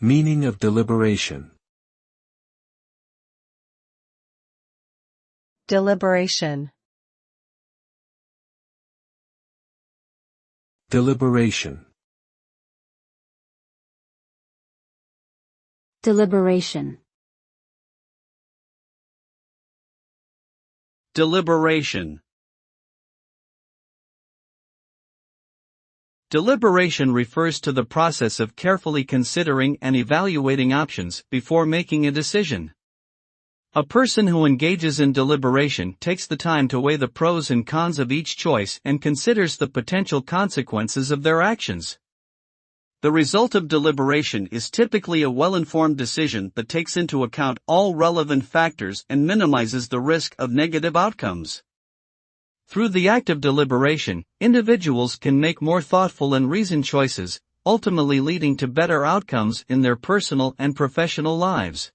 Meaning of deliberation. Deliberation. Deliberation. Deliberation. Deliberation. Deliberation refers to the process of carefully considering and evaluating options before making a decision. A person who engages in deliberation takes the time to weigh the pros and cons of each choice and considers the potential consequences of their actions. The result of deliberation is typically a well-informed decision that takes into account all relevant factors and minimizes the risk of negative outcomes. Through the act of deliberation, individuals can make more thoughtful and reasoned choices, ultimately leading to better outcomes in their personal and professional lives.